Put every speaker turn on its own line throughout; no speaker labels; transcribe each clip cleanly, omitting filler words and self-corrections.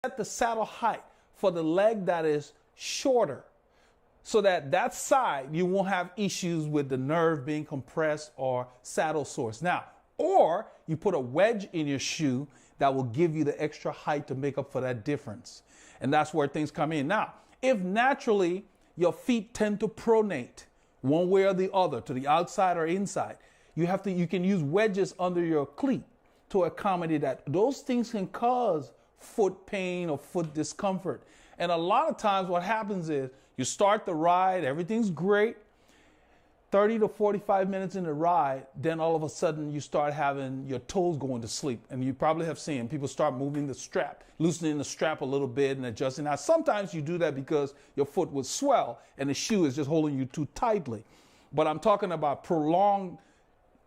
set the saddle height for the leg that is shorter, so that that side you won't have issues with the nerve being compressed or saddle sores. Now, or you put a wedge in your shoe that will give you the extra height to make up for that difference. And that's where things come in. Now, if naturally your feet tend to pronate one way or the other, to the outside or inside, you can use wedges under your cleat to accommodate that. Those things can cause foot pain or foot discomfort. And a lot of times what happens is you start the ride, everything's great, 30 to 45 minutes in the ride, then all of a sudden you start having your toes going to sleep. And you probably have seen people start moving the strap, loosening the strap a little bit and adjusting. Now, sometimes you do that because your foot would swell and the shoe is just holding you too tightly. But I'm talking about prolonged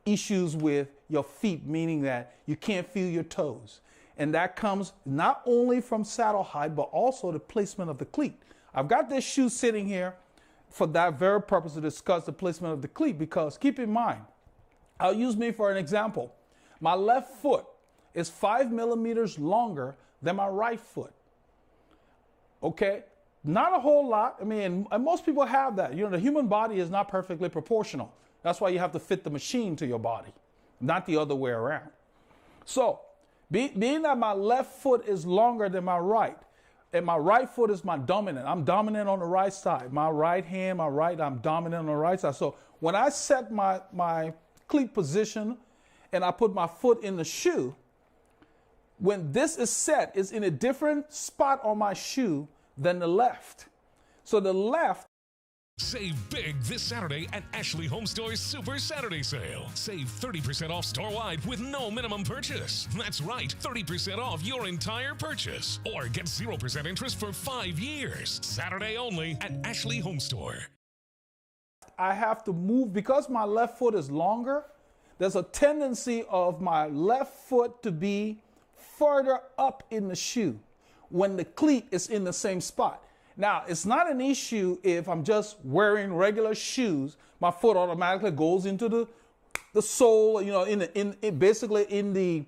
issues with your feet, meaning that you can't feel your toes. And that comes not only from saddle height, but also the placement of the cleat. I've got this shoe sitting here for that very purpose, to discuss the placement of the cleat, because keep in mind, I'll use me for an example. My left foot is 5 millimeters longer than my right foot. Okay? Not a whole lot. I mean, and most people have that. You know, the human body is not perfectly proportional. That's why you have to fit the machine to your body, not the other way around. So, being that my left foot is longer than my right, and my right foot is my dominant. I'm dominant on the right side. My right hand, I'm dominant on the right side. So when I set my cleat position and I put my foot in the shoe, when this is set, it's in a different spot on my shoe than the left. So the left.
Save big this Saturday at Ashley Home Store's Super Saturday Sale. Save 30% off store-wide with no minimum purchase. That's right, 30% off your entire purchase. Or get 0% interest for 5 years. Saturday only at Ashley Home Store.
I have to move, because my left foot is longer, there's a tendency of my left foot to be further up in the shoe when the cleat is in the same spot. Now, it's not an issue if I'm just wearing regular shoes. My foot automatically goes into the sole, you know, basically in the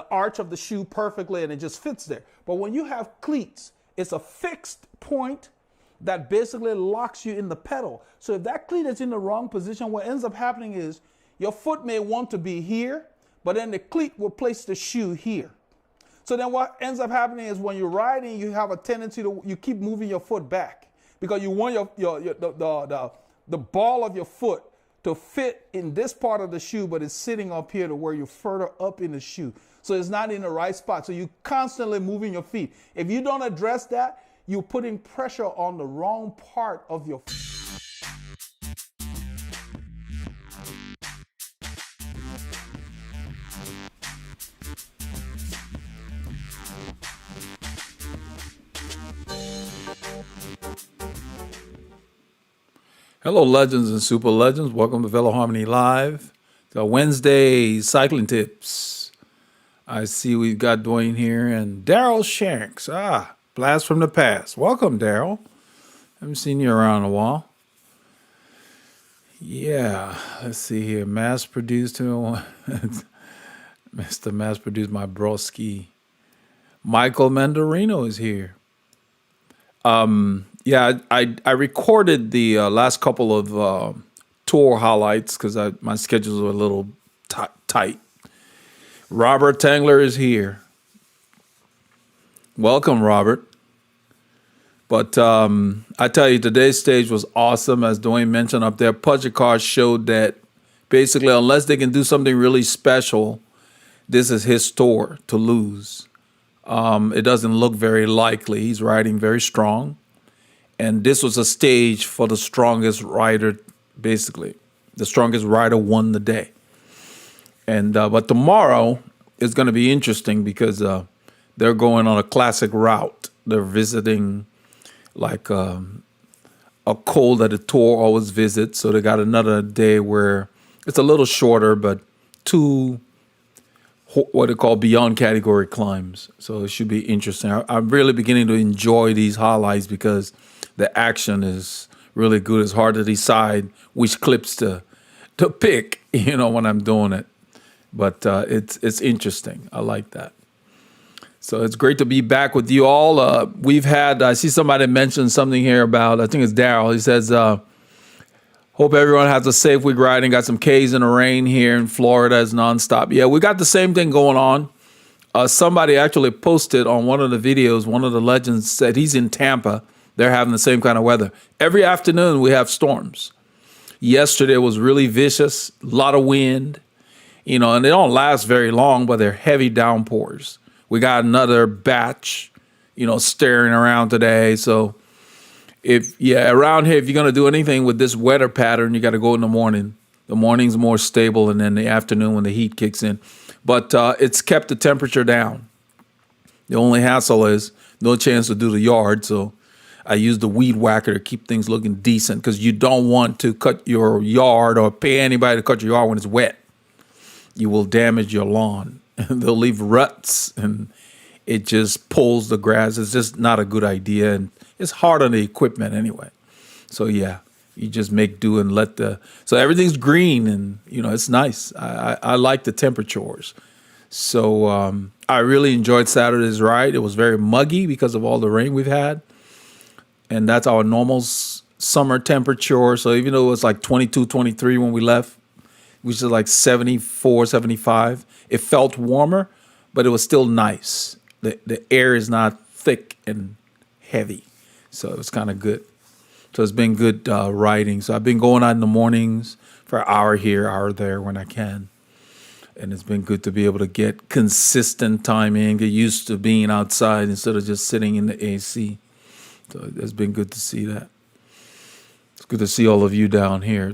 arch of the shoe perfectly, and it just fits there. But when you have cleats, it's a fixed point that basically locks you in the pedal. So if that cleat is in the wrong position, what ends up happening is your foot may want to be here, but then the cleat will place the shoe here. So then what ends up happening is when you're riding, you have a tendency you keep moving your foot back, because you want the ball of your foot to fit in this part of the shoe, but it's sitting up here to where you're further up in the shoe. So it's not in the right spot. So you're constantly moving your feet. If you don't address that, you're putting pressure on the wrong part of your feet.
Hello, legends and super legends. Welcome to Veloharmony Live. So Wednesday cycling tips. I see we've got Dwayne here and Daryl Shanks. Blast from the past. Welcome, Daryl. Haven't seen you around in a while. Yeah, let's see here. Mass-produced. Mr. Mass-produced my broski. Michael Mandarino is here. Yeah, I recorded the last couple of tour highlights because my schedules were a little tight. Robert Tangler is here. Welcome, Robert. But I tell you, today's stage was awesome. As Dwayne mentioned up there, Pudgekar showed that basically, unless they can do something really special, this is his tour to lose. It doesn't look very likely. He's riding very strong. And this was a stage for the strongest rider, basically. The strongest rider won the day. And but tomorrow is going to be interesting because they're going on a classic route. They're visiting like a col that the tour always visits. So they got another day where it's a little shorter, but two what they call beyond category climbs. So it should be interesting. I'm really beginning to enjoy these highlights because the action is really good. It's hard to decide which clips to pick, when I'm doing it. But it's interesting. I like that. So it's great to be back with you all. I see somebody mention something here about, I think it's Daryl. He says, hope everyone has a safe week riding. Got some K's in the rain here in Florida. It's nonstop. Yeah, we got the same thing going on. Somebody actually posted on one of the videos, one of the legends said he's in Tampa. They're having the same kind of weather. Every afternoon we have storms. Yesterday was really vicious, a lot of wind, and they don't last very long, but they're heavy downpours. We got another batch, staring around today. So around here, if you're going to do anything with this weather pattern, you got to go in the morning. The morning's more stable, and then the afternoon when the heat kicks in. But it's kept the temperature down. The only hassle is no chance to do the yard. So I use the weed whacker to keep things looking decent, because you don't want to cut your yard or pay anybody to cut your yard when it's wet. You will damage your lawn. They'll leave ruts, and it just pulls the grass. It's just not a good idea, and it's hard on the equipment anyway. So yeah, you just make do and so everything's green, and it's nice. I like the temperatures. So I really enjoyed Saturday's ride. It was very muggy because of all the rain we've had, and that's our normal summer temperature. So even though it was like 22, 23 when we left, which is like 74, 75. It felt warmer, but it was still nice. The air is not thick and heavy, so it was kind of good. So it's been good riding. So I've been going out in the mornings for an hour here, hour there when I can. And it's been good to be able to get consistent time in, get used to being outside instead of just sitting in the AC. So it's been good to see that. It's good to see all of you down here.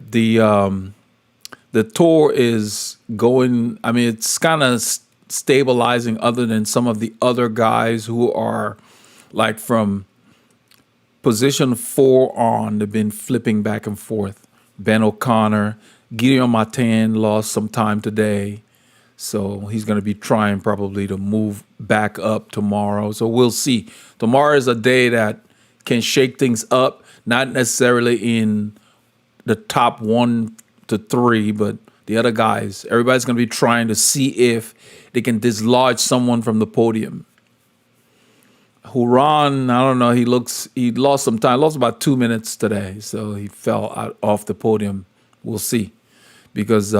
The tour is going, it's kind of stabilizing other than some of the other guys who are like from position 4 on. They've been flipping back and forth. Ben O'Connor, Guillaume Martin lost some time today. So he's going to be trying probably to move back up tomorrow. So we'll see. Tomorrow is a day that can shake things up, not necessarily in the top 1 to 3, but the other guys, everybody's going to be trying to see if they can dislodge someone from the podium. Huron, I don't know, he lost some time, lost about 2 minutes today, so he fell off the podium. We'll see, because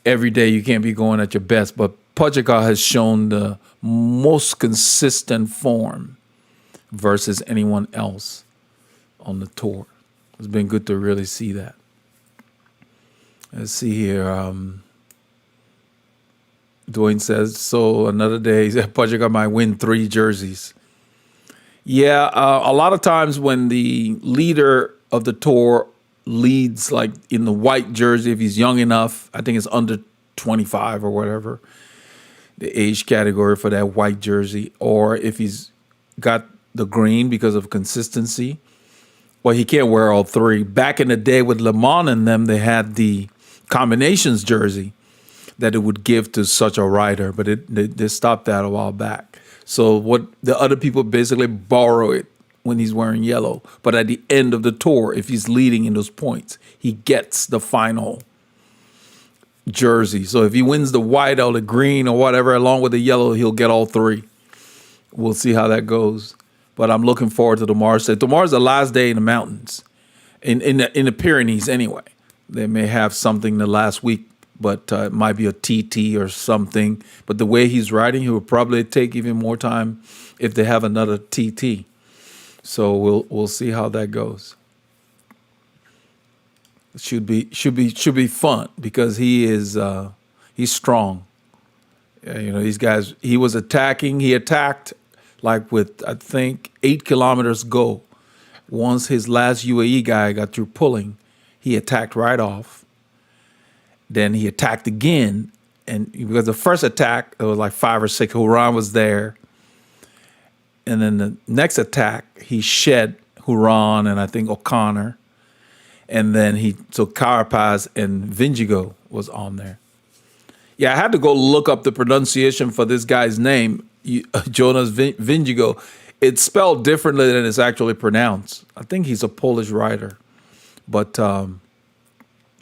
every day you can't be going at your best, but Pogačar has shown the most consistent form versus anyone else on the tour. It's been good to really see that. Let's see here. Dwayne says, so another day, Pogačar might win 3 jerseys. Yeah, a lot of times when the leader of the tour leads like in the white jersey, if he's young enough, I think it's under 25 or whatever, the age category for that white jersey, or if he's got the green because of consistency, well, he can't wear all 3. Back in the day with Le Mans and them, they had the combinations jersey that it would give to such a rider, but they stopped that a while back. So what the other people basically borrow it when he's wearing yellow, but at the end of the tour, if he's leading in those points, he gets the final jersey. So if he wins the white or the green or whatever along with the yellow, he'll get all 3. We'll see how that goes. But I'm looking forward to tomorrow's day. Tomorrow's the last day in the mountains, in the Pyrenees anyway. They may have something the last week, but it might be a TT or something. But the way he's riding, he will probably take even more time if they have another TT. So we'll see how that goes. It should be fun because he's strong. Yeah, these guys. He was attacking. He attacked like with I think 8 kilometers go. Once his last UAE guy got through pulling, he attacked right off. Then he attacked again, and because the first attack, it was like 5 or 6. Huron was there. And then the next attack, he shed Huron and I think O'Connor. And then so Carapaz and Vingegaard was on there. Yeah, I had to go look up the pronunciation for this guy's name, Jonas Vingegaard. It's spelled differently than it's actually pronounced. I think he's a Polish rider. But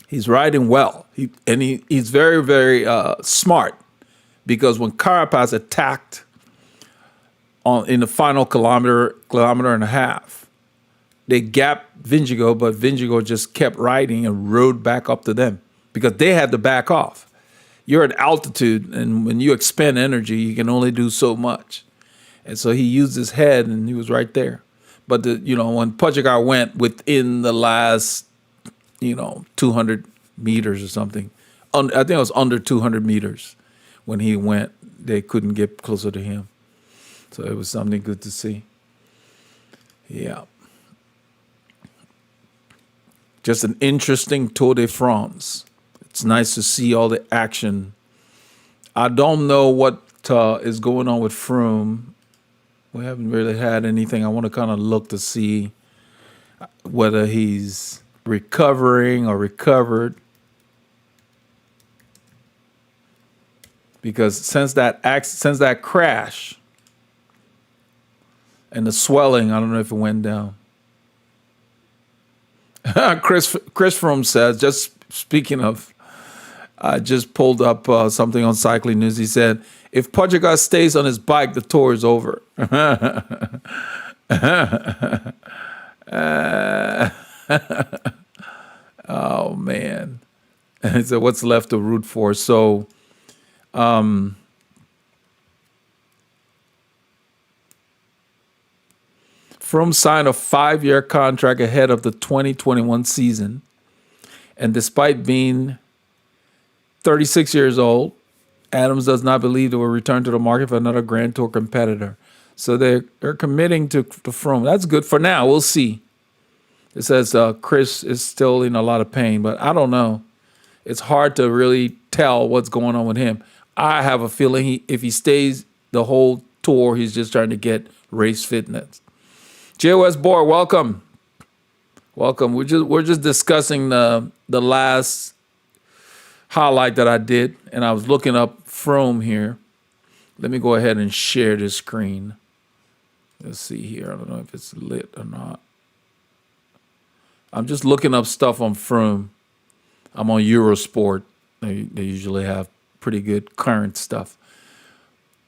he's riding well. He's very, very smart, because when Carapaz attacked in the final kilometer and a half. They gapped Vingegaard, but Vingegaard just kept riding and rode back up to them because they had to back off. You're at altitude, and when you expend energy, you can only do so much. And so he used his head, and he was right there. But when Pogačar went within the last 200 meters or something, I think it was under 200 meters when he went, they couldn't get closer to him. So it was something good to see. Yeah. Just an interesting Tour de France. It's nice to see all the action. I don't know what is going on with Froome. We haven't really had anything. I want to kind of look to see whether he's recovering or recovered. Because since that crash and the swelling, I don't know if it went down. Chris Froome says, just speaking of, I just pulled up something on Cycling News. He said, if Pogačar stays on his bike, the Tour is over. Oh, man. He said, what's left to root for? So, Froome signed a 5-year contract ahead of the 2021 season. And despite being 36 years old, Adams does not believe they will return to the market for another Grand Tour competitor. So they're committing to Froome. That's good for now. We'll see. It says Chris is still in a lot of pain, but I don't know. It's hard to really tell what's going on with him. I have a feeling if he stays the whole tour, he's just trying to get race fitness. JOS Boy, welcome. Welcome. We're just discussing the last highlight that I did, and I was looking up Froome here. Let me go ahead and share this screen. Let's see here. I don't know if it's lit or not. I'm just looking up stuff on Froome. I'm on Eurosport. They usually have pretty good current stuff.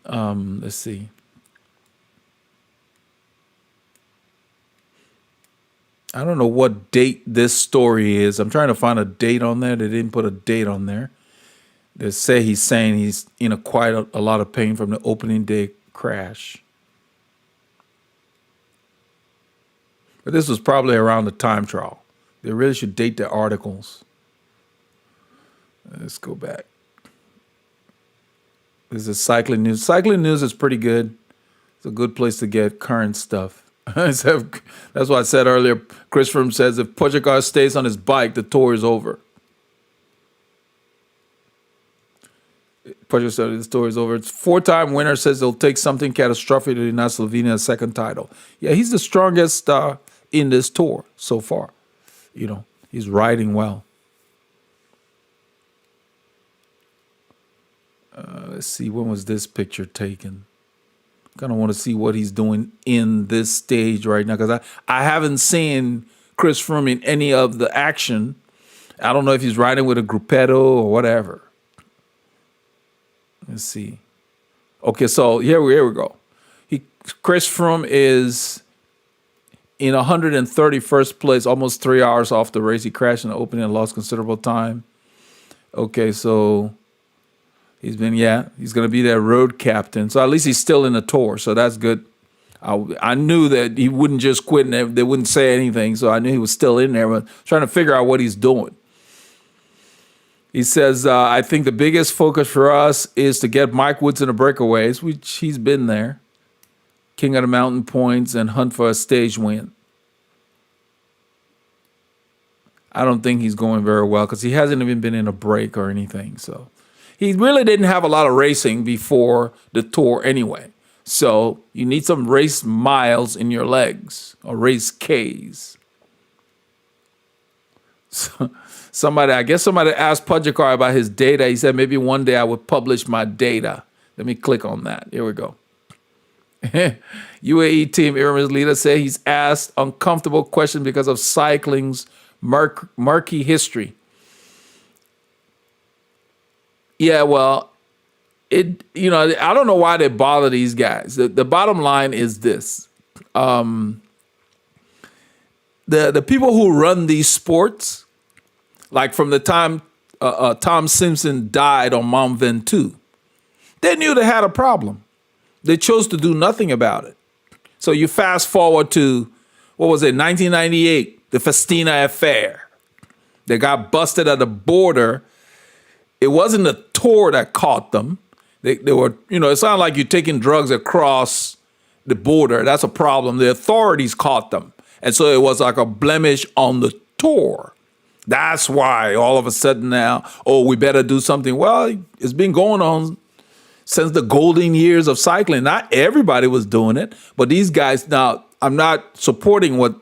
Let's see. I don't know what date this story is. I'm trying to find a date on there. They didn't put a date on there. They say he's saying he's in quite a lot of pain from the opening day crash. But this was probably around the time trial. They really should date their articles. Let's go back. This is Cycling News. Cycling News is pretty good. It's a good place to get current stuff. That's what I said earlier. Chris Froome says if Pogačar stays on his bike, the tour is over. Pogačar said the tour is over. It's 4-time winner says he'll take something catastrophic to deny Slovenia a second title. Yeah, he's the strongest in this tour so far. He's riding well. Let's see, when was this picture taken? Kind of want to see what he's doing in this stage right now because I haven't seen Chris Froome in any of the action. I don't know if he's riding with a gruppetto or whatever. Let's see. Okay, so here we go. Chris Froome is in 131st place, almost 3 hours off the race. He crashed in the opening and lost considerable time. Okay, so he's going to be their road captain. So at least he's still in the tour, so that's good. I knew that he wouldn't just quit and they wouldn't say anything, so I knew he was still in there, but trying to figure out what he's doing. He says, I think the biggest focus for us is to get Mike Woods in the breakaways, which he's been there, king of the mountain points, and hunt for a stage win. I don't think he's going very well because he hasn't even been in a break or anything, so. He really didn't have a lot of racing before the tour anyway. So you need some race miles in your legs or race Ks. So somebody asked Pogačar about his data. He said maybe one day I would publish my data. Let me click on that. Here we go. UAE Team Ireland's leader said he's asked uncomfortable questions because of cycling's murky history. Yeah, well, I don't know why they bother these guys. The bottom line is this. The people who run these sports, like from the time Tom Simpson died on Mount Ventoux, they knew they had a problem. They chose to do nothing about it. So you fast forward to, 1998, the Festina affair. They got busted at the border. It wasn't the tour that caught them. They were, it sounded like you're taking drugs across the border. That's a problem. The authorities caught them. And so it was like a blemish on the tour. That's why all of a sudden now, we better do something. Well, it's been going on since the golden years of cycling. Not everybody was doing it, but these guys, now, I'm not supporting what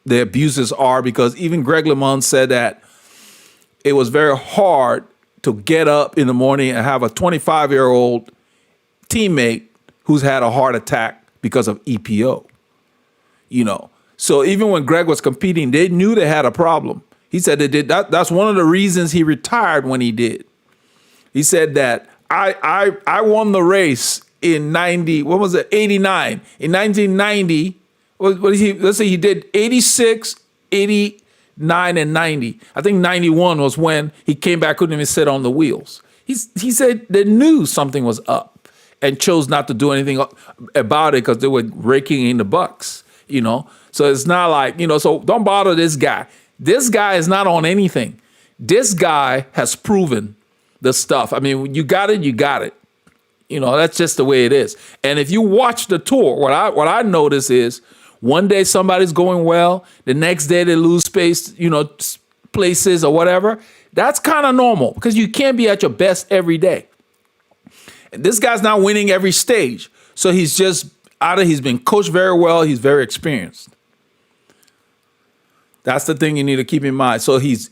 the abuses are, because even Greg LeMond said that it was very hard to get up in the morning and have a 25-year-old teammate who's had a heart attack because of EPO. So even when Greg was competing, they knew they had a problem. He said they did that. That's one of the reasons he retired when he did. He said that I won the race in 89. In 1990, let's say he did 86, 89, and 90. I think 91 was when he came back, couldn't even sit on the wheels. He said they knew something was up and chose not to do anything about it because they were raking in the bucks, So it's not like, so don't bother this guy. This guy is not on anything. This guy has proven the stuff. I mean, you got it, you got it. That's just the way it is. And if you watch the tour, what I notice is one day somebody's going well, the next day they lose space, places or whatever. That's kind of normal because you can't be at your best every day. And this guy's not winning every stage. So he's been coached very well. He's very experienced. That's the thing you need to keep in mind. So he's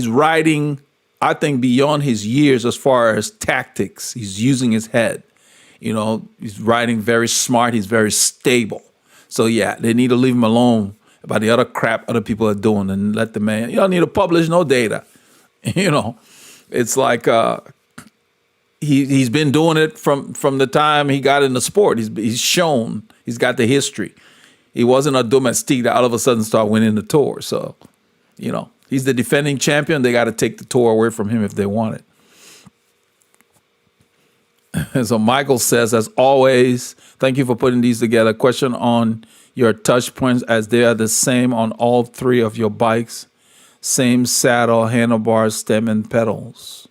riding, I think, beyond his years as far as tactics. He's using his head. He's riding very smart. He's very stable. So yeah, they need to leave him alone about the other crap other people are doing and let the man. You don't need to publish no data. It's like he's been doing it from the time he got in the sport. He's shown. He's got the history. He wasn't a domestique that all of a sudden started winning the tour. So, he's the defending champion. They got to take the tour away from him if they want it. So Michael says, as always, thank you for putting these together. Question on your touch points, as they are the same on all three of your bikes. Same saddle, handlebars, stem, and pedals.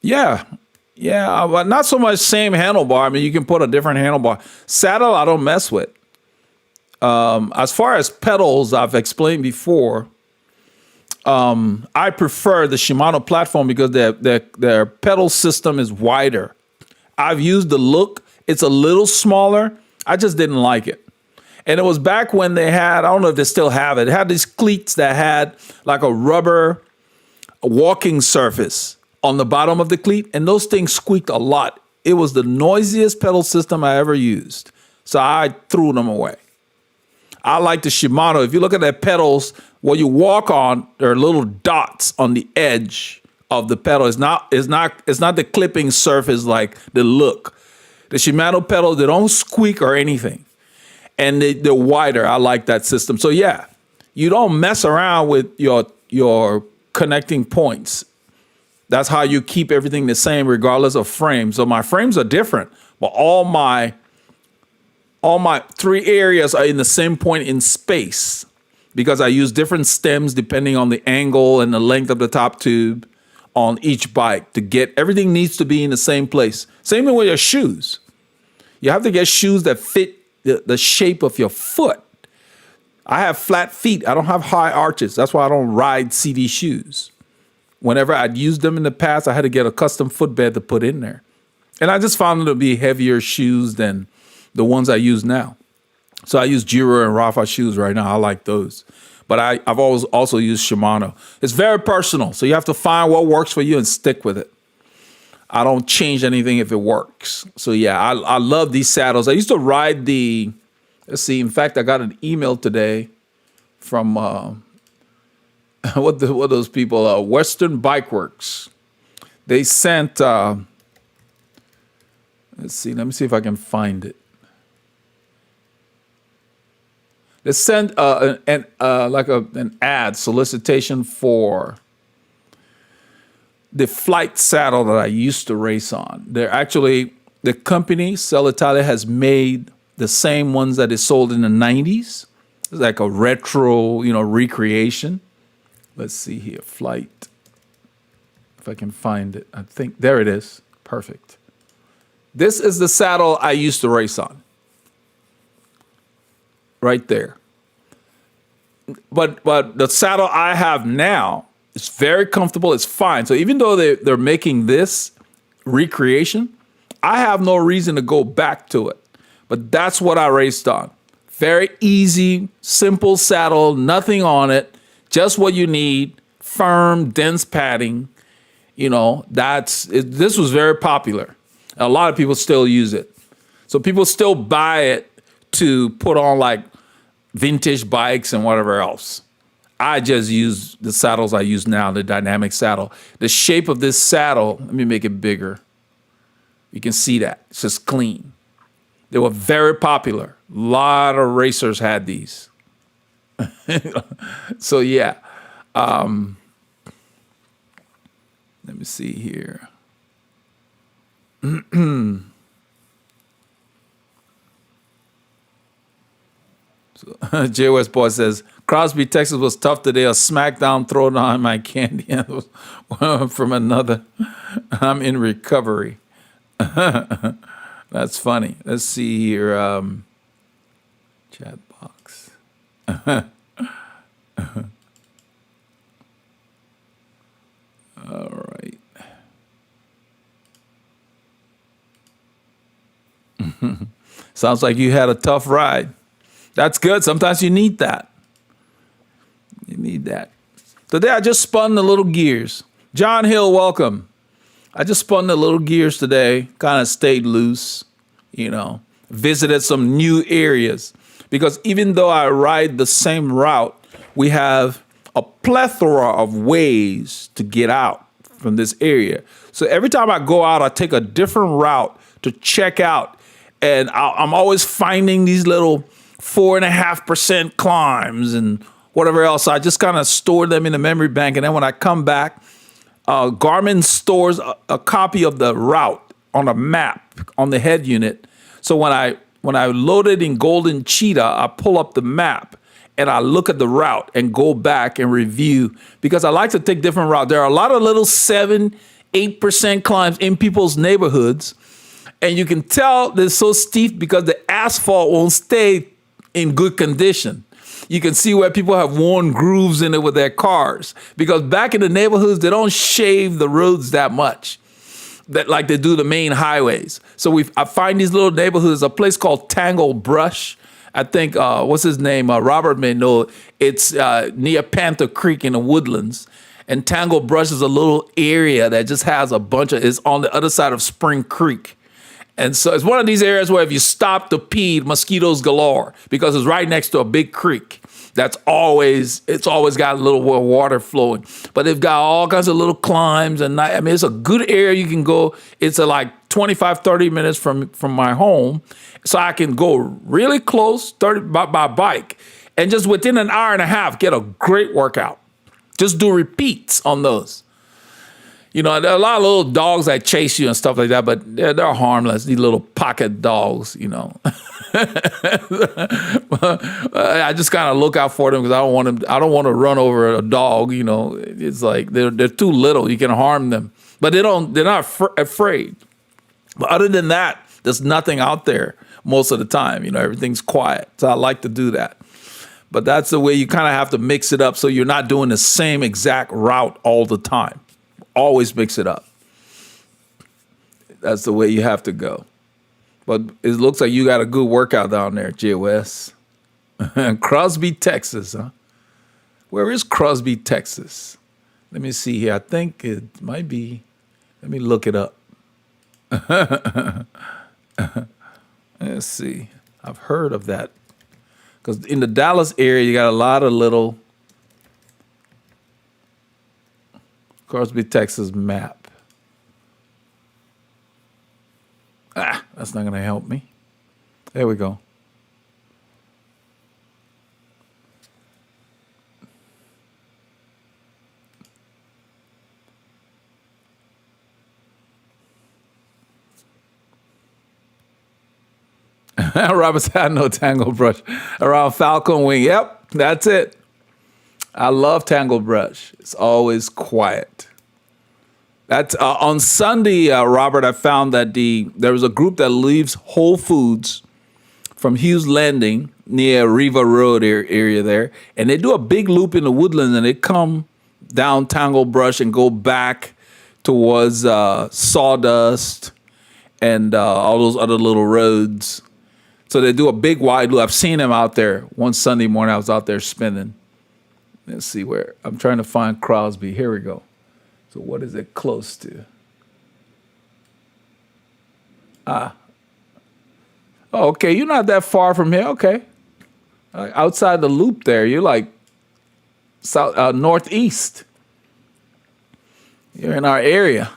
Yeah, but not so much same handlebar. I mean, you can put a different handlebar. Saddle, I don't mess with. As far as pedals, I've explained before, I prefer the Shimano platform because their pedal system is wider. I've used the Look. It's a little smaller. I just didn't like it. And it was back when they had, I don't know if they still have it, it had these cleats that had like a rubber walking surface on the bottom of the cleat, and those things squeaked a lot. It was the noisiest pedal system I ever used. So I threw them away. I like the Shimano. If you look at their pedals, what you walk on, there are little dots on the edge of the pedal. It's not the clipping surface like the Look. The Shimano pedals, they don't squeak or anything. And they're wider. I like that system. So yeah, you don't mess around with your connecting points. That's how you keep everything the same regardless of frame. So my frames are different, but all my three areas are in the same point in space because I use different stems depending on the angle and the length of the top tube on each bike to get everything needs to be in the same place. Same thing with your shoes. You have to get shoes that fit the shape of your foot. I have flat feet. I don't have high arches. That's why I don't ride CD shoes. Whenever I'd used them in the past, I had to get a custom footbed to put in there. And I just found them to be heavier shoes than the ones I use now. So I use Giro and Rafa shoes right now. I like those. But I've always also used Shimano. It's very personal. So you have to find what works for you and stick with it. I don't change anything if it works. So yeah, I love these saddles. I used to ride let's see, in fact, I got an email today from, what those people, Western Bike Works. They sent, let's see, let me see if I can find it. They sent an ad solicitation for the flight saddle that I used to race on. They're actually, the company, Cell Italia, has made the same ones that it sold in the 90s. It's like a retro, recreation. Let's see here, flight. If I can find it. I think, there it is. Perfect. This is the saddle I used to race on. Right there. But the saddle I have now, it's very comfortable. It's fine. So even though they're making this recreation, I have no reason to go back to it. But that's what I raced on. Very easy, simple saddle, nothing on it, just what you need, firm, dense padding. This was very popular. A lot of people still use it. So people still buy it to put on like vintage bikes and whatever else. I just use the saddles I use now, the dynamic saddle. The shape of this saddle, let me make it bigger. You can see that. It's just clean. They were very popular. A lot of racers had these. So yeah. Let me see here. So, J. West Boy says, Crosby, Texas was tough today. A smackdown thrown on my candy from another. I'm in recovery. That's funny. Let's see here. Chat box. All right. Sounds like you had a tough ride. That's good. Sometimes you need that. You need that. Today I just spun the little gears. John Hill, welcome. I just spun the little gears today, kind of stayed loose, visited some new areas. Because even though I ride the same route, we have a plethora of ways to get out from this area. So every time I go out, I take a different route to check out. And I'm always finding these little 4.5% climbs and whatever else. I just kind of store them in the memory bank. And then when I come back, Garmin stores a copy of the route on a map on the head unit. So when I load it in Golden Cheetah, I pull up the map and I look at the route and go back and review, because I like to take different routes. There are a lot of little 7-8% climbs in people's neighborhoods. And you can tell they're so steep because the asphalt won't stay in good condition. You can see where people have worn grooves in it with their cars, because back in the neighborhoods, they don't shave the roads that much, like they do the main highways. So I find these little neighborhoods, a place called Tangle Brush. I think, what's his name? Robert may know. It's near Panther Creek in the Woodlands. And Tangle Brush is a little area that just has it's on the other side of Spring Creek. And so it's one of these areas where if you stop to pee, mosquitoes galore, because it's right next to a big creek. It's always got a little water flowing. But they've got all kinds of little climbs. And it's a good area you can go. It's like 25, 30 minutes from my home. So I can go really close by bike. And just within an hour and a half, get a great workout. Just do repeats on those. There are a lot of little dogs that chase you and stuff like that, but they're harmless. These little pocket dogs, I just kind of look out for them because I don't want to run over a dog. It's like they're too little. You can harm them, but they're not afraid. But other than that, there's nothing out there most of the time. Everything's quiet. So I like to do that. But that's the way you kind of have to mix it up so you're not doing the same exact route all the time. Always mix it up. That's the way you have to go. But it looks like you got a good workout down there, JOS. Crosby, Texas, huh? Where is Crosby, Texas? Let me see here. I think it might be. Let me look it up. Let's see. I've heard of that. Because in the Dallas area, you got a lot of little Crosby, Texas map. That's not going to help me. There we go. Robert said, I know Tangle Brush around Falcon Wing. Yep, that's it. I love Tangle Brush. It's always quiet. That's on Sunday, Robert. I found that there was a group that leaves Whole Foods from Hughes Landing near Riva Road area there, and they do a big loop in the woodlands, and they come down Tangle Brush and go back towards Sawdust and all those other little roads. So they do a big wide loop. I've seen them out there. One Sunday morning, I was out there spinning. Let's see where. I'm trying to find Crosby. Here we go. So what is it close to? Oh, okay. You're not that far from here. Okay. Outside the loop there, you're like south, northeast. You're in our area.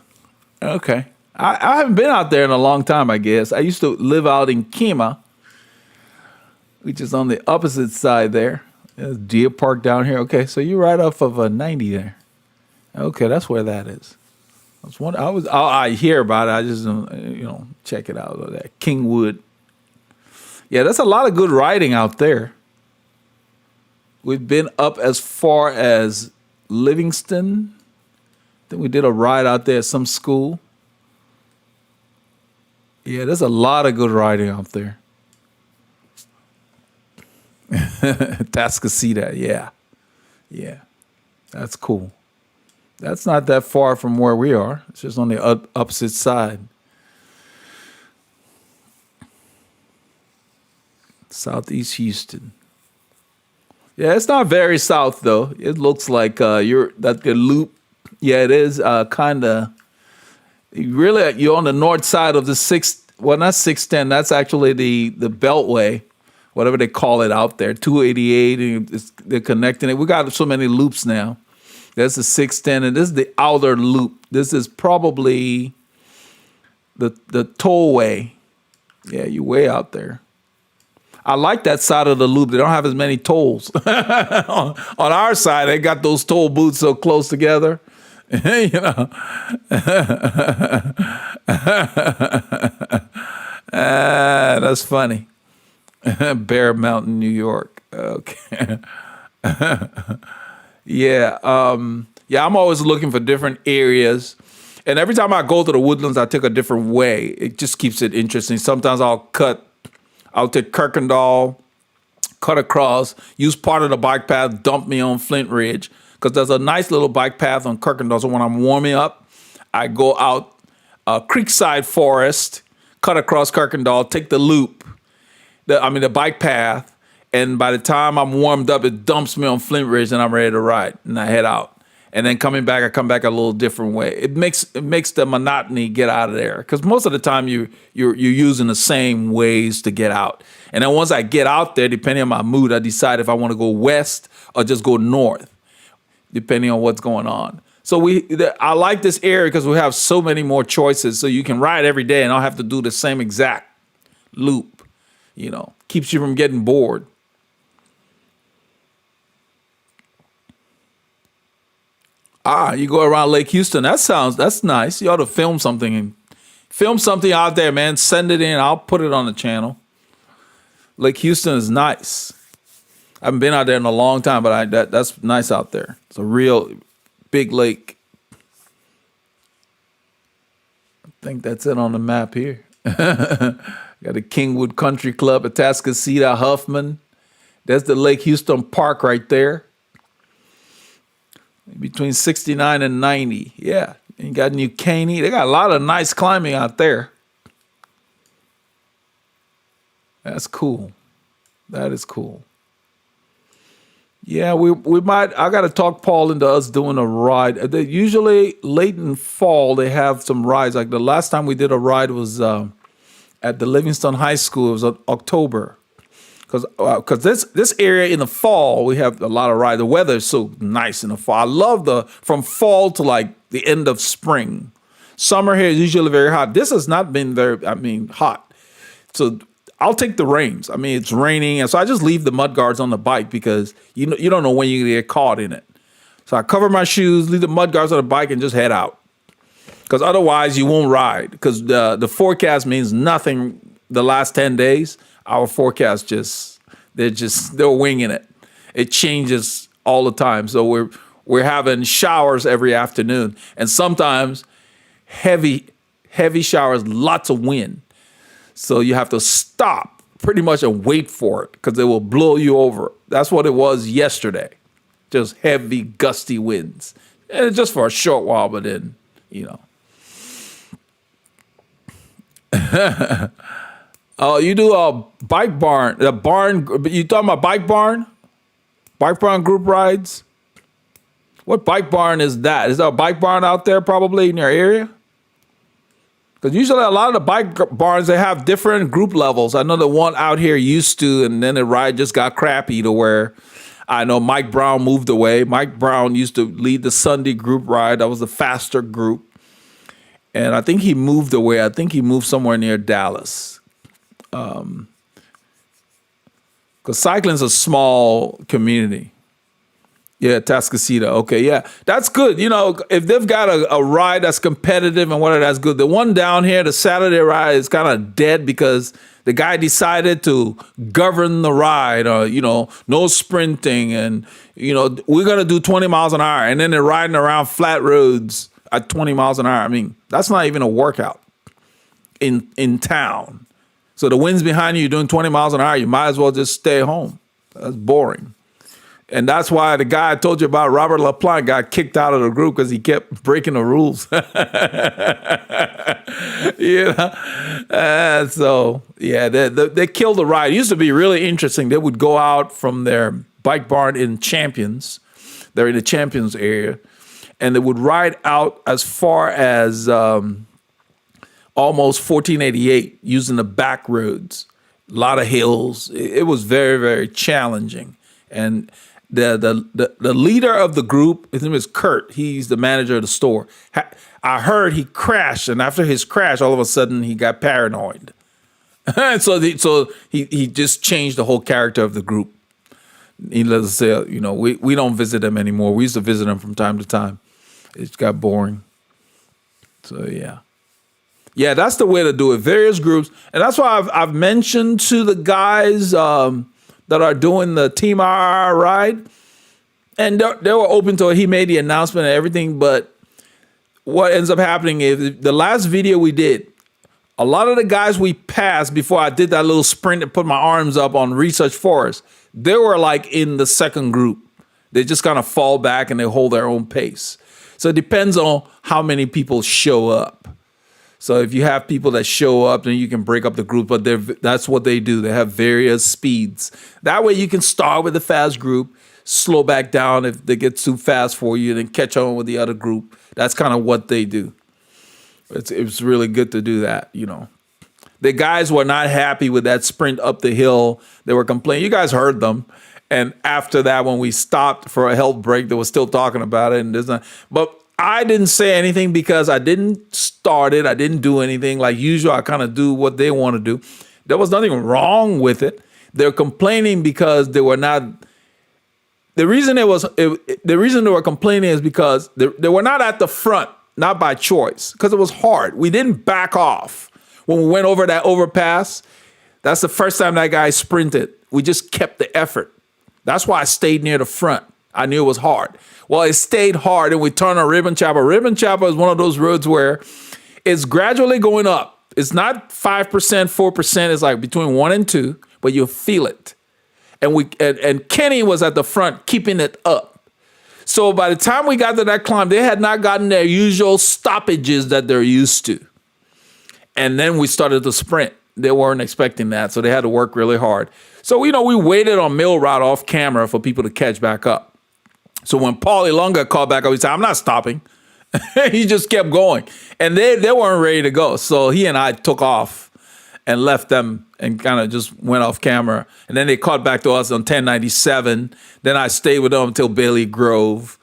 Okay. I haven't been out there in a long time, I guess. I used to live out in Kima, which is on the opposite side there. There's Deer Park down here. Okay, so you're right off of 90 there. Okay, that's where that is. I hear about it. I just don't, check it out. That Kingwood. Yeah, that's a lot of good riding out there. We've been up as far as Livingston. Then we did a ride out there at some school. Yeah, there's a lot of good riding out there. Tascasita, yeah, that's cool. That's not that far from where we are. It's just on the opposite side. Southeast Houston. Yeah, it's not very south though. It looks like the loop. Yeah, it is kind of. You're on the north side of the not 610. That's actually the Beltway. Whatever they call it out there, 288, and they're connecting it. We got so many loops now. There's the 610, and this is the outer loop. This is probably the tollway. Yeah, you're way out there. I like that side of the loop. They don't have as many tolls. On our side, they got those toll booths so close together. That's funny. Bear Mountain, New York. Okay. Yeah. I'm always looking for different areas. And every time I go to the woodlands, I take a different way. It just keeps it interesting. Sometimes I'll take Kirkendall, cut across, use part of the bike path, dump me on Flint Ridge. Because there's a nice little bike path on Kirkendall. So when I'm warming up, I go out Creekside Forest, cut across Kirkendall, take the loop. The bike path, and by the time I'm warmed up, it dumps me on Flint Ridge, and I'm ready to ride, and I head out. And then coming back, I come back a little different way. It makes the monotony get out of there, because most of the time you're using the same ways to get out. And then once I get out there, depending on my mood, I decide if I want to go west or just go north, depending on what's going on. So I like this area because we have so many more choices. So you can ride every day and I don't have to do the same exact loop. Keeps you from getting bored. You go around Lake Houston. That's nice. You ought to film something out there, man. Send it in. I'll put it on the channel. Lake Houston is nice. I haven't been out there in a long time, but that's nice out there. It's a real big lake. I think that's it on the map here. Got the Kingwood Country Club, Atascocita, Huffman. There's the Lake Houston Park right there. Between 69 and 90. Yeah. And you got New Caney. They got a lot of nice climbing out there. That's cool. That is cool. Yeah, we might. I got to talk Paul into us doing a ride. Usually late in fall, they have some rides. Like the last time we did a ride was at the Livingston High School. It was October. Because this area in the fall, we have a lot of rides. The weather is so nice in the fall. I love from fall to like the end of spring. Summer here is usually very hot. This has not been hot. So I'll take the rains. I mean, it's raining, and so I just leave the mud guards on the bike because you don't know when you're gonna get caught in it. So I cover my shoes, leave the mud guards on the bike, and just head out. Because otherwise you won't ride. Because the forecast means nothing. The last 10 days, our forecast they're winging it. It changes all the time. So we're having showers every afternoon, and sometimes heavy showers, lots of wind. So you have to stop pretty much and wait for it because it will blow you over. That's what it was yesterday. Just heavy, gusty winds. And just for a short while, but then, Oh, you do a bike barn. The barn, you talking about bike barn? Bike barn group rides? What bike barn is that? Is there a bike barn out there probably in your area? Because usually a lot of the bike barns, they have different group levels. I know the one out here used to, and then the ride just got crappy to where I know Mike Brown moved away. Mike Brown used to lead the Sunday group ride. That was the faster group. And I think he moved away. I think he moved somewhere near Dallas. Because cycling is a small community. Yeah, Tascasita. Okay, yeah. That's good. If they've got a ride that's competitive and whatever, that's good. The one down here, the Saturday ride, is kind of dead because the guy decided to govern the ride or, no sprinting and, we're going to do 20 miles an hour. And then they're riding around flat roads at 20 miles an hour. I mean, that's not even a workout in town. So the wind's behind you, you're doing 20 miles an hour, you might as well just stay home. That's boring. And that's why the guy I told you about, Robert LaPlante, got kicked out of the group because he kept breaking the rules. So, yeah, they killed the ride. It used to be really interesting. They would go out from their bike barn in Champions. They're in the Champions area. And they would ride out as far as almost 1488 using the back roads. A lot of hills. It was very, very challenging. And the leader of the group, his name is Kurt. He's the manager of the store. I heard he crashed, and after his crash, all of a sudden he got paranoid. so he just changed the whole character of the group. He let us say, we don't visit them anymore. We used to visit them from time to time. It got boring. So yeah. Yeah, that's the way to do it. Various groups. And that's why I've mentioned to the guys that are doing the Team IR ride. And they were open to it. He made the announcement and everything. But what ends up happening is the last video we did, a lot of the guys we passed before I did that little sprint and put my arms up on Research Forest, they were like in the second group. They just kind of fall back and they hold their own pace. So it depends on how many people show up. So if you have people that show up, then you can break up the group. But that's what they do. They have various speeds. That way you can start with the fast group, slow back down if they get too fast for you, then catch on with the other group. That's kind of what they do. It's really good to do that, The guys were not happy with that sprint up the hill. They were complaining. You guys heard them. And after that, when we stopped for a health break, they were still talking about it. But I didn't say anything because I didn't start it. I didn't do anything. Like usual, I kind of do what they want to do. There was nothing wrong with it. They're complaining because they were not. The reason they were complaining is because they were not at the front, not by choice, because it was hard. We didn't back off when we went over that overpass. That's the first time that guy sprinted. We just kept the effort. That's why I stayed near the front. I knew it was hard. Well, it stayed hard, and we turned on Ribbon Chapel. Ribbon Chapel is one of those roads where it's gradually going up. It's not 5%, 4%. It's like between 1 and 2, but you'll feel it. And Kenny was at the front keeping it up. So by the time we got to that climb, they had not gotten their usual stoppages that they're used to. And then we started to sprint. They weren't expecting that, so they had to work really hard. So, we waited on Mill Route off camera for people to catch back up. So when Paulie Lunga called back up, he said, I'm not stopping. He just kept going. And they weren't ready to go. So he and I took off and left them and kind of just went off camera. And then they caught back to us on 1097. Then I stayed with them until Bailey Grove.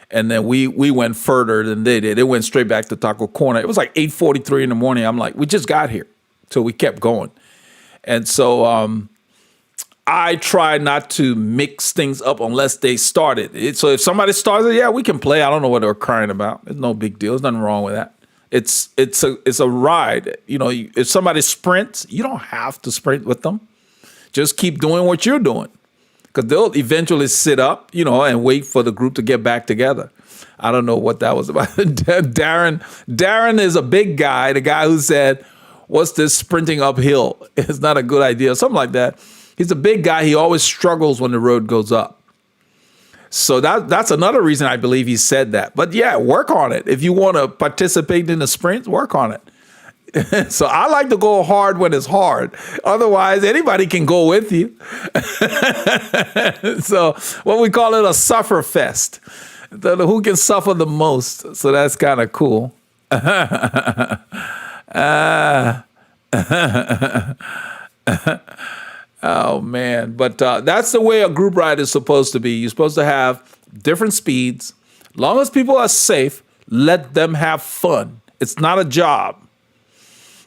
And then we went further than they did. It went straight back to Taco Corner. It was like 8:43 in the morning. I'm like, we just got here. So we kept going. And so I try not to mix things up unless they started. So if somebody starts it, yeah, we can play. I don't know what they're crying about. There's no big deal. There's nothing wrong with that. It's a ride. You know, if somebody sprints, you don't have to sprint with them. Just keep doing what you're doing. Because they'll eventually sit up, you know, and wait for the group to get back together. I don't know what that was about. Darren is a big guy, the guy who said, what's this sprinting uphill? It's not a good idea, something like that. He's a big guy. He always struggles when the road goes up. So that's another reason I believe he said that. But yeah, work on it. If you want to participate in the sprint, work on it. So I like to go hard when it's hard. Otherwise, anybody can go with you. So what we call it a suffer fest. Who can suffer the most? So that's kind of cool. Oh, man. But that's the way a group ride is supposed to be. You're supposed to have different speeds. As long as people are safe, let them have fun. It's not a job.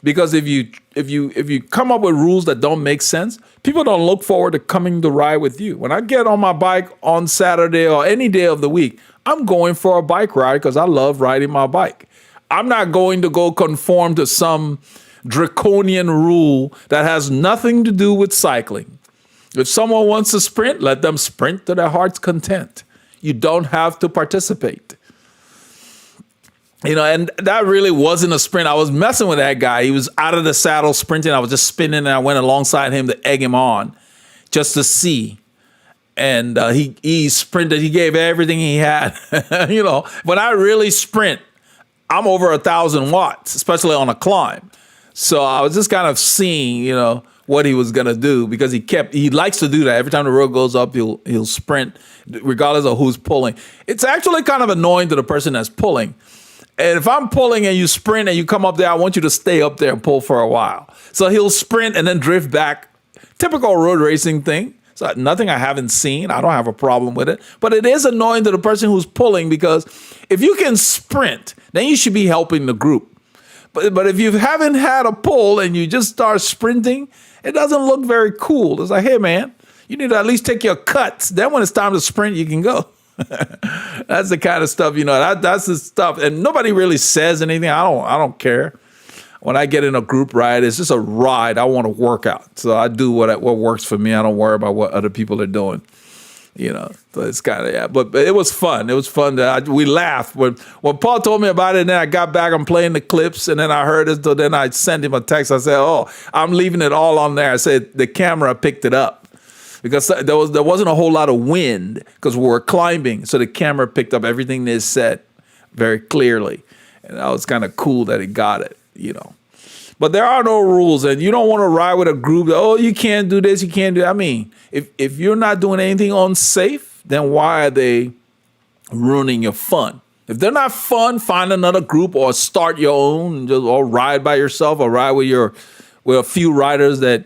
Because if you come up with rules that don't make sense, people don't look forward to coming to ride with you. When I get on my bike on Saturday or any day of the week, I'm going for a bike ride because I love riding my bike. I'm not going to go conform to some draconian rule that has nothing to do with cycling. If someone wants to sprint, let them sprint to their heart's content. You don't have to participate. You know, and that really wasn't a sprint. I was messing with that guy. He was out of the saddle sprinting. I was just spinning, and I went alongside him to egg him on just to see. And he sprinted. He gave everything he had. You know, when I really sprint, I'm over 1,000 watts, especially on a climb. So I was just kind of seeing, you know, what he was going to do because he likes to do that. Every time the road goes up, he'll sprint regardless of who's pulling. It's actually kind of annoying to the person that's pulling. And if I'm pulling and you sprint and you come up there, I want you to stay up there and pull for a while. So he'll sprint and then drift back. Typical road racing thing. So nothing I haven't seen. I don't have a problem with it. But it is annoying to the person who's pulling because if you can sprint, then you should be helping the group. But if you haven't had a pull and you just start sprinting, it doesn't look very cool. It's like, hey, man, you need to at least take your cuts. Then when it's time to sprint, you can go. That's the kind of stuff, you know, that's the stuff. And nobody really says anything. I don't care. When I get in a group ride, it's just a ride. I want to work out. So I do what works for me. I don't worry about what other people are doing. You know, so it's kind of, yeah. But it was fun. It was fun. We laughed. When Paul told me about it, and then I got back, I'm playing the clips, and then I heard it. So then I sent him a text. I said, oh, I'm leaving it all on there. I said, the camera picked it up. Because there wasn't a whole lot of wind because we were climbing. So the camera picked up everything they said very clearly. And that was kind of cool that it got it, you know. But there are no rules, and you don't want to ride with a group that, oh, you can't do this, you can't do that. I mean, if you're not doing anything unsafe, then why are they ruining your fun? If they're not fun, find another group or start your own, or ride by yourself or ride with a few riders that,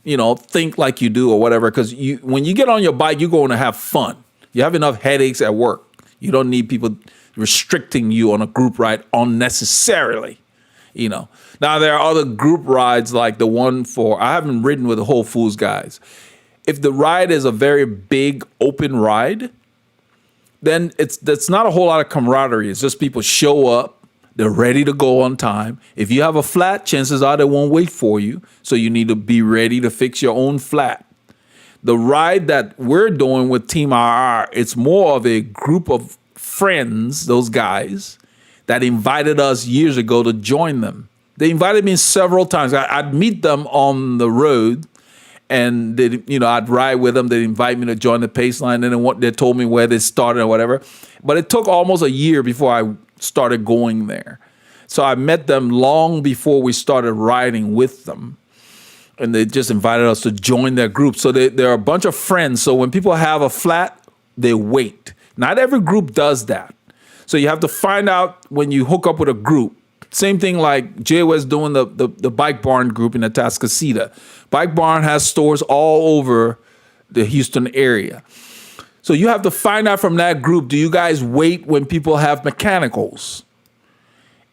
you know, think like you do or whatever. Because when you get on your bike, you're going to have fun. You have enough headaches at work. You don't need people restricting you on a group ride unnecessarily, you know. Now, there are other group rides like the one I haven't ridden with the Whole Foods guys. If the ride is a very big open ride, then that's not a whole lot of camaraderie. It's just people show up. They're ready to go on time. If you have a flat, chances are they won't wait for you. So you need to be ready to fix your own flat. The ride that we're doing with Team RR, it's more of a group of friends, those guys, that invited us years ago to join them. They invited me several times. I'd meet them on the road, and I'd ride with them. They'd invite me to join the pace line, and then they told me where they started or whatever. But it took almost a year before I started going there. So I met them long before we started riding with them. And they just invited us to join their group. So they're a bunch of friends. So when people have a flat, they wait. Not every group does that. So you have to find out when you hook up with a group. Same thing like Jay was doing the Bike Barn group in Atascocita. Bike Barn has stores all over the Houston area. So you have to find out from that group, do you guys wait when people have mechanicals?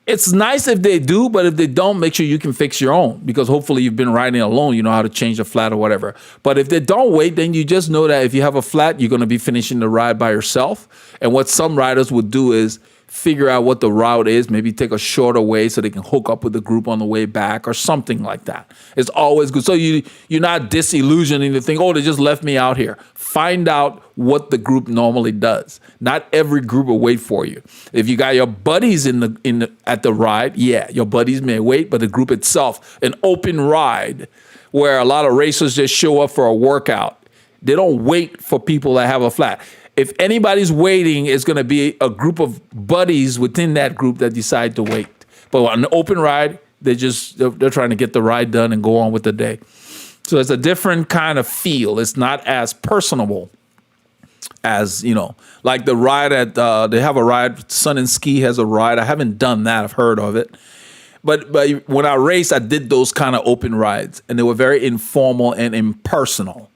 It's nice if they do, but if they don't, make sure you can fix your own, because hopefully you've been riding alone. You know how to change the flat or whatever. But if they don't wait, then you just know that if you have a flat, you're going to be finishing the ride by yourself. And what some riders would do is figure out what the route is, maybe take a shorter way so they can hook up with the group on the way back or something like that. It's always good. So you're not disillusioning to think, oh, they just left me out here. Find out what the group normally does. Not every group will wait for you. If you got your buddies at the ride, yeah, your buddies may wait, but the group itself, an open ride where a lot of racers just show up for a workout, they don't wait for people that have a flat. If anybody's waiting, it's going to be a group of buddies within that group that decide to wait. But on an open ride, they're trying to get the ride done and go on with the day. So it's a different kind of feel. It's not as personable as, like the ride they have a ride, Sun and Ski has a ride. I haven't done that. I've heard of it. But when I raced, I did those kind of open rides, and they were very informal and impersonal.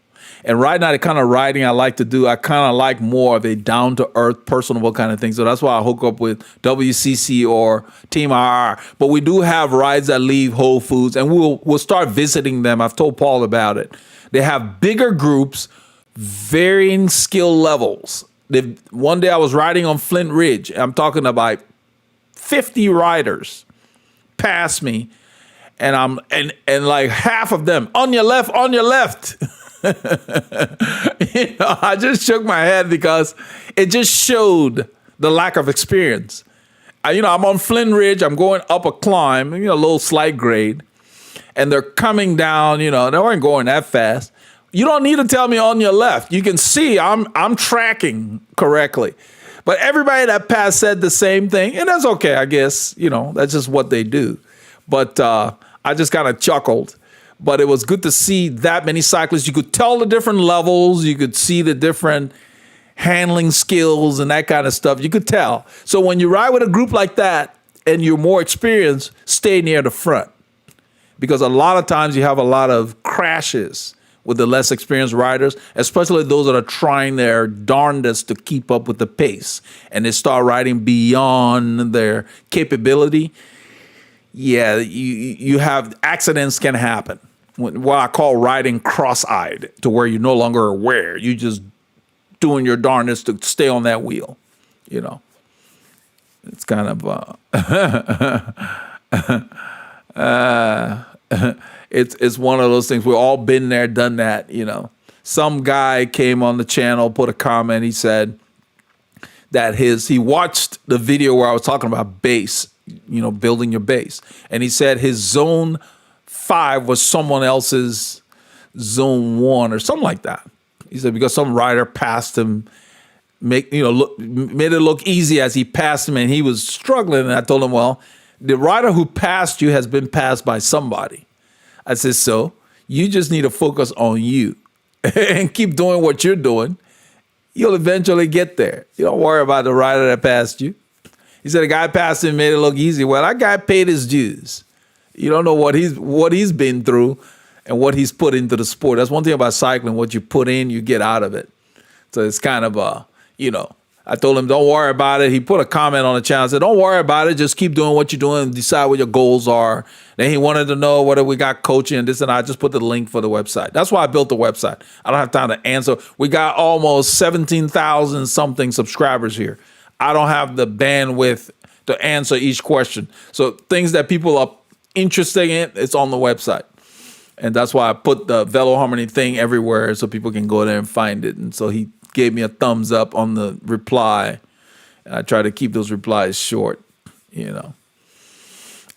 And right now, the kind of riding I like to do, I kind of like more of a down-to-earth, personable kind of thing. So that's why I hook up with WCC or Team IR. But we do have rides that leave Whole Foods, and we'll start visiting them. I've told Paul about it. They have bigger groups, varying skill levels. One day I was riding on Flint Ridge. I'm talking about 50 riders passed me, and like half of them on your left, on your left. I just shook my head because it just showed the lack of experience. I'm on Flint Ridge. I'm going up a climb, a little slight grade, and they're coming down. They weren't going that fast. You don't need to tell me on your left. You can see I'm tracking correctly. But everybody that passed said the same thing, and that's okay, I guess. That's just what they do. But I just kind of chuckled. But it was good to see that many cyclists. You could tell the different levels. You could see the different handling skills and that kind of stuff. You could tell. So when you ride with a group like that and you're more experienced, stay near the front. Because a lot of times you have a lot of crashes with the less experienced riders, especially those that are trying their darndest to keep up with the pace. And they start riding beyond their capability. Yeah, you have accidents can happen. What I call riding cross-eyed, to where you're no longer aware. You're just doing your darndest to stay on that wheel. It's kind of it's one of those things. We've all been there, done that. Some guy came on the channel, put a comment. He said that he watched the video where I was talking about base. Building your base. And he said his zone 5 was someone else's zone 1 or something like that. He said because some rider passed him, made it look easy as he passed him, and he was struggling. And I told him, well, the rider who passed you has been passed by somebody. I said, so you just need to focus on you and keep doing what you're doing. You'll eventually get there. You don't worry about the rider that passed you. He said a guy passed him and made it look easy. Well, that guy paid his dues. You don't know what he's been through and what he's put into the sport. That's one thing about cycling. What you put in, you get out of it. So it's kind of I told him, don't worry about it. He put a comment on the channel. I said, don't worry about it. Just keep doing what you're doing and decide what your goals are. Then he wanted to know whether we got coaching and this and I just put the link for the website. That's why I built the website. I don't have time to answer. We got almost 17,000 something subscribers here. I don't have the bandwidth to answer each question. So things that people are interested in, it's on the website. And that's why I put the Veloharmony thing everywhere so people can go there and find it. And so he gave me a thumbs up on the reply. And I try to keep those replies short,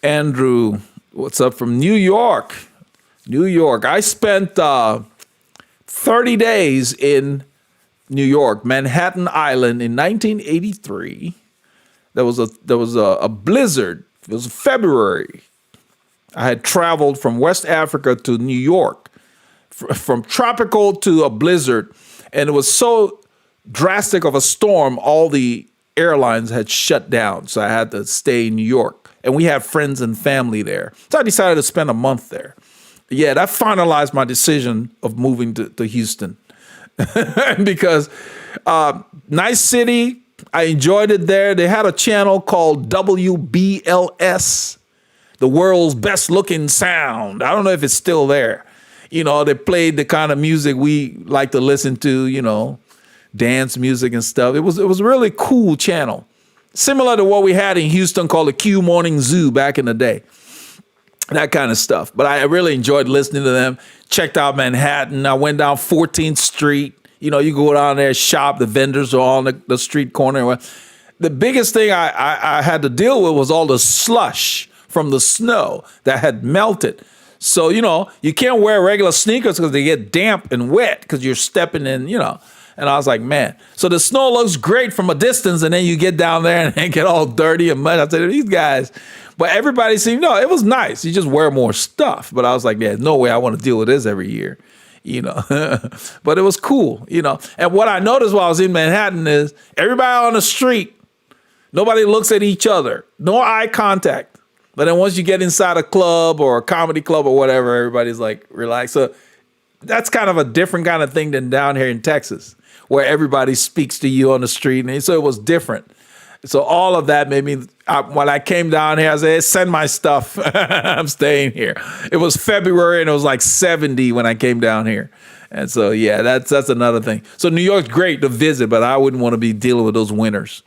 Andrew, what's up from New York? New York. I spent 30 days in New York, Manhattan Island in 1983. There was a blizzard. It was February. I had traveled from West Africa to New York, from tropical to a blizzard, and it was so drastic of a storm, all the airlines had shut down, so I had to stay in New York. And we had friends and family there. So I decided to spend a month there. Yeah, that finalized my decision of moving to Houston. because nice city. I enjoyed it there. They had a channel called WBLS, the world's best looking sound. I don't know if it's still there. You know, they played the kind of music we like to listen to, you know, dance music and stuff. It was a really cool channel. Similar to what we had in Houston called the Q Morning Zoo back in the day. That kind of stuff. But I really enjoyed listening to them. Checked out Manhattan. I went down 14th Street. You know, you go down there, shop. The vendors are all on the street corner. The biggest thing I had to deal with was all the slush from the snow that had melted. So, you know, you can't wear regular sneakers because they get damp and wet because you're stepping in, you know. And I was like, man, so the snow looks great from a distance, and then you get down there and get all dirty and mud. I said, these guys, but everybody seemed, no, it was nice. You just wear more stuff. But I was like, yeah, no way I want to deal with this every year, you know. But it was cool, you know. And what I noticed while I was in Manhattan is everybody on the street, nobody looks at each other, no eye contact. But then once you get inside a club or a comedy club or whatever, everybody's like relaxed. So that's kind of a different kind of thing than down here in Texas, where everybody speaks to you on the street. And so it was different. So all of that made me, when I came down here, I said, hey, send my stuff. I'm staying here. It was February and it was like 70 when I came down here. And so, yeah, that's another thing. So New York's great to visit, but I wouldn't want to be dealing with those winters.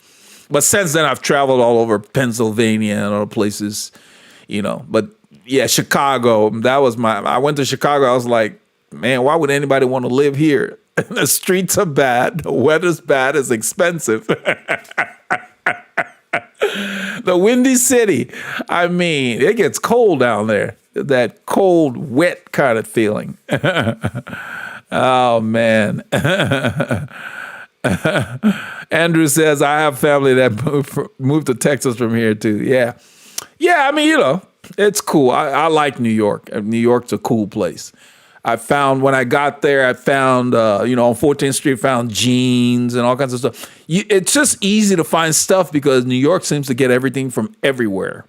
But since then, I've traveled all over Pennsylvania and other places, you know. But yeah, Chicago, I went to Chicago. I was like, man, why would anybody want to live here? The streets are bad. The weather's bad. It's expensive. The Windy City. I mean, it gets cold down there. That cold, wet kind of feeling. Oh, man. Andrew says, I have family that moved to Texas from here, too. Yeah. Yeah, I mean, you know, it's cool. I like New York. New York's a cool place. When I got there, I found, on 14th Street, found jeans and all kinds of stuff. It's just easy to find stuff because New York seems to get everything from everywhere.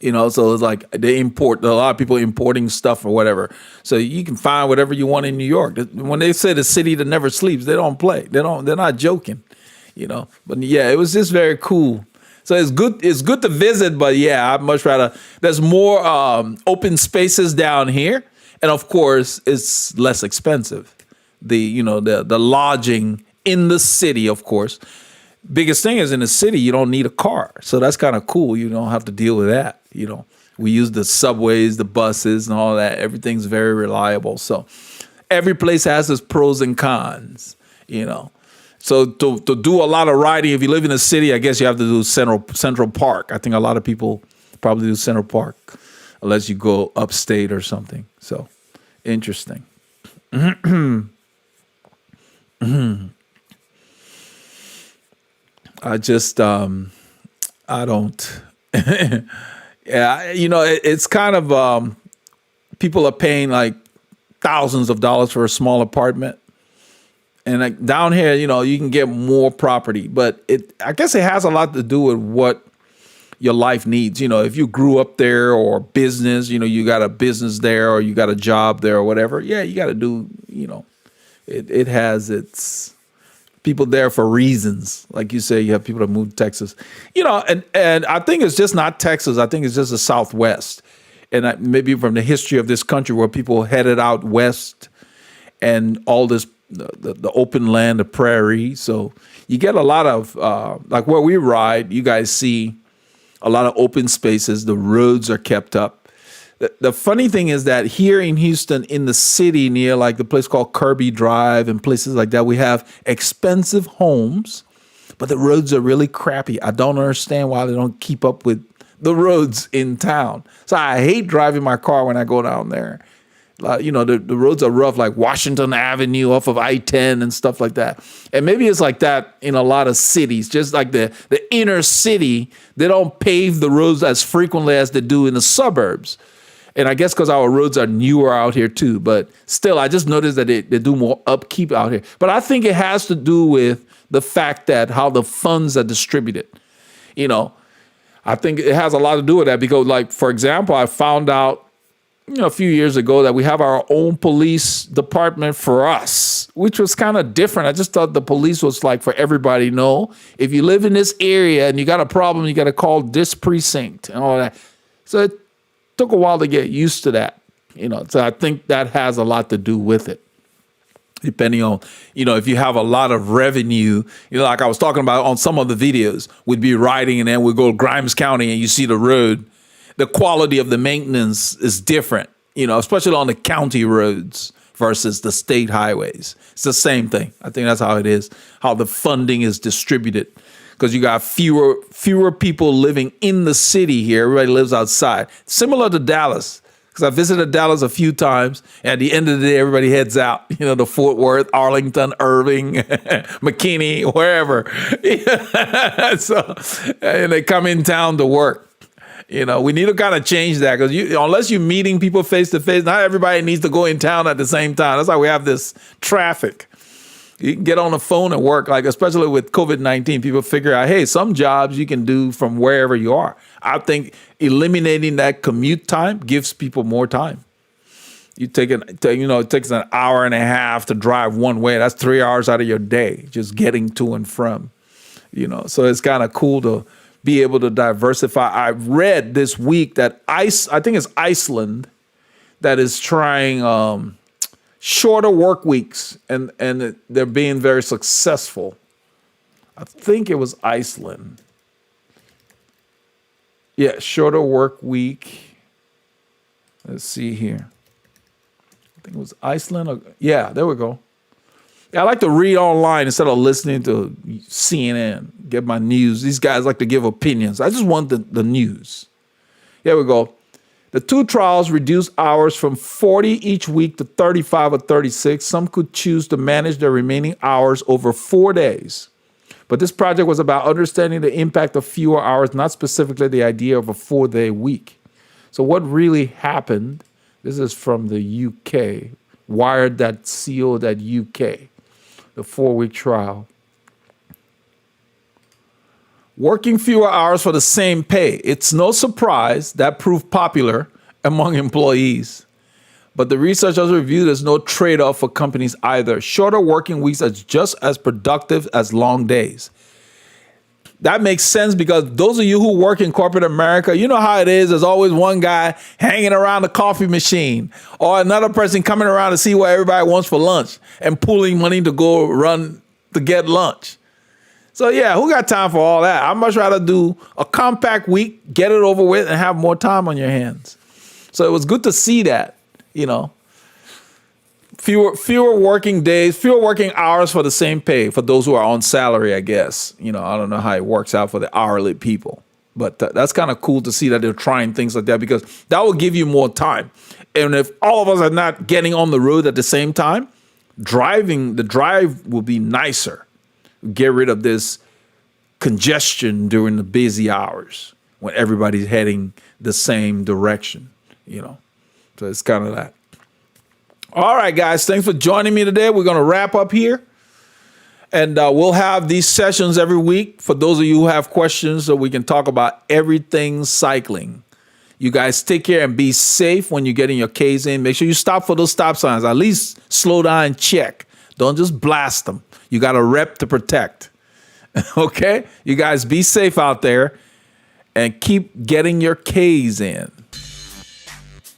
You know, so it's like a lot of people importing stuff or whatever. So you can find whatever you want in New York. When they say the city that never sleeps, they don't play. They're not joking, you know. But yeah, it was just very cool. So it's good to visit, but yeah, I'd much rather, there's more open spaces down here. And of course, it's less expensive. The lodging in the city, of course. Biggest thing is in the city, you don't need a car. So that's kind of cool. You don't have to deal with that. You know, we use the subways, the buses and all that. Everything's very reliable. So every place has its pros and cons, you know. So to do a lot of riding, if you live in a city, I guess you have to do Central Park. I think a lot of people probably do Central Park unless you go upstate or something. So interesting. I just, I don't, yeah, you know, it's kind of, people are paying like thousands of dollars for a small apartment. And like down here, you know, you can get more property, but I guess it has a lot to do with what your life needs. You know, if you grew up there or business, you know, you got a business there or you got a job there or whatever. Yeah, you got to do, you know, it has its people there for reasons. Like you say, you have people that moved to Texas, you know, and I think it's just not Texas. I think it's just the Southwest. And maybe from the history of this country where people headed out west and all this, the open land, the prairie. So you get a lot of, like where we ride, you guys see a lot of open spaces. The roads are kept up. The funny thing is that here in Houston, in the city near like the place called Kirby Drive and places like that, we have expensive homes, but the roads are really crappy. I don't understand why they don't keep up with the roads in town. So I hate driving my car when I go down there. You know, the roads are rough, like Washington Avenue off of I-10 and stuff like that. And maybe it's like that in a lot of cities, just like the inner city, they don't pave the roads as frequently as they do in the suburbs. And I guess because our roads are newer out here too. But still, I just noticed that they do more upkeep out here. But I think it has to do with the fact that how the funds are distributed. You know, I think it has a lot to do with that because, like, for example, I found out, a few years ago that we have our own police department for us, which was kind of different. I just thought the police was like for everybody. No, if you live in this area and you got a problem, you got to call this precinct and all that. So it took a while to get used to that, So I think that has a lot to do with it. Depending on, if you have a lot of revenue, like I was talking about on some of the videos, we'd be riding and then we'd go to Grimes County and you see the road. The quality of the maintenance is different, especially on the county roads versus the state highways. It's the same thing. I think that's how it is, how the funding is distributed. Because you got fewer people living in the city here. Everybody lives outside. Similar to Dallas. Because I visited Dallas a few times. At the end of the day, everybody heads out, to Fort Worth, Arlington, Irving, McKinney, wherever. And they come in town to work. We need to kind of change that because unless you're meeting people face to face, not everybody needs to go in town at the same time. That's why we have this traffic. You can get on the phone and work, like especially with COVID-19, people figure out, hey, some jobs you can do from wherever you are. I think eliminating that commute time gives people more time. It takes an hour and a half to drive one way. That's 3 hours out of your day, just getting to and from, So it's kind of cool to be able to diversify. I read this week that I think it's Iceland that is trying shorter work weeks, and they're being very successful. I think it was Iceland. Yeah, shorter work week. Let's see here. I think it was Iceland. Yeah, there we go. Yeah, I like to read online instead of listening to CNN, get my news. These guys like to give opinions. I just want the news. Here we go. The two trials reduced hours from 40 each week to 35 or 36. Some could choose to manage their remaining hours over 4 days. But this project was about understanding the impact of fewer hours, not specifically the idea of a 4-day week. So what really happened, this is from the UK, wired.co.uk, the 4-week trial. Working fewer hours for the same pay. It's no surprise that proved popular among employees. But the research also reviewed there's no trade-off for companies either. Shorter working weeks are just as productive as long days. That makes sense because those of you who work in corporate America, you know how it is. There's always one guy hanging around the coffee machine or another person coming around to see what everybody wants for lunch and pooling money to go run to get lunch. So yeah, who got time for all that? I'd much rather do a compact week, get it over with, and have more time on your hands. So it was good to see that, fewer working days, fewer working hours for the same pay for those who are on salary, I guess. I don't know how it works out for the hourly people, but that's kind of cool to see that they're trying things like that because that will give you more time. And if all of us are not getting on the road at the same time, the drive will be nicer. Get rid of this congestion during the busy hours when everybody's heading the same direction, So it's kind of that. All right, guys, thanks for joining me today. We're going to wrap up here. And we'll have these sessions every week for those of you who have questions so we can talk about everything cycling. You guys take care and be safe when you're getting your Ks in. Make sure you stop for those stop signs. At least slow down and check. Don't just blast them. You got a rep to protect. Okay? You guys be safe out there and keep getting your Ks in.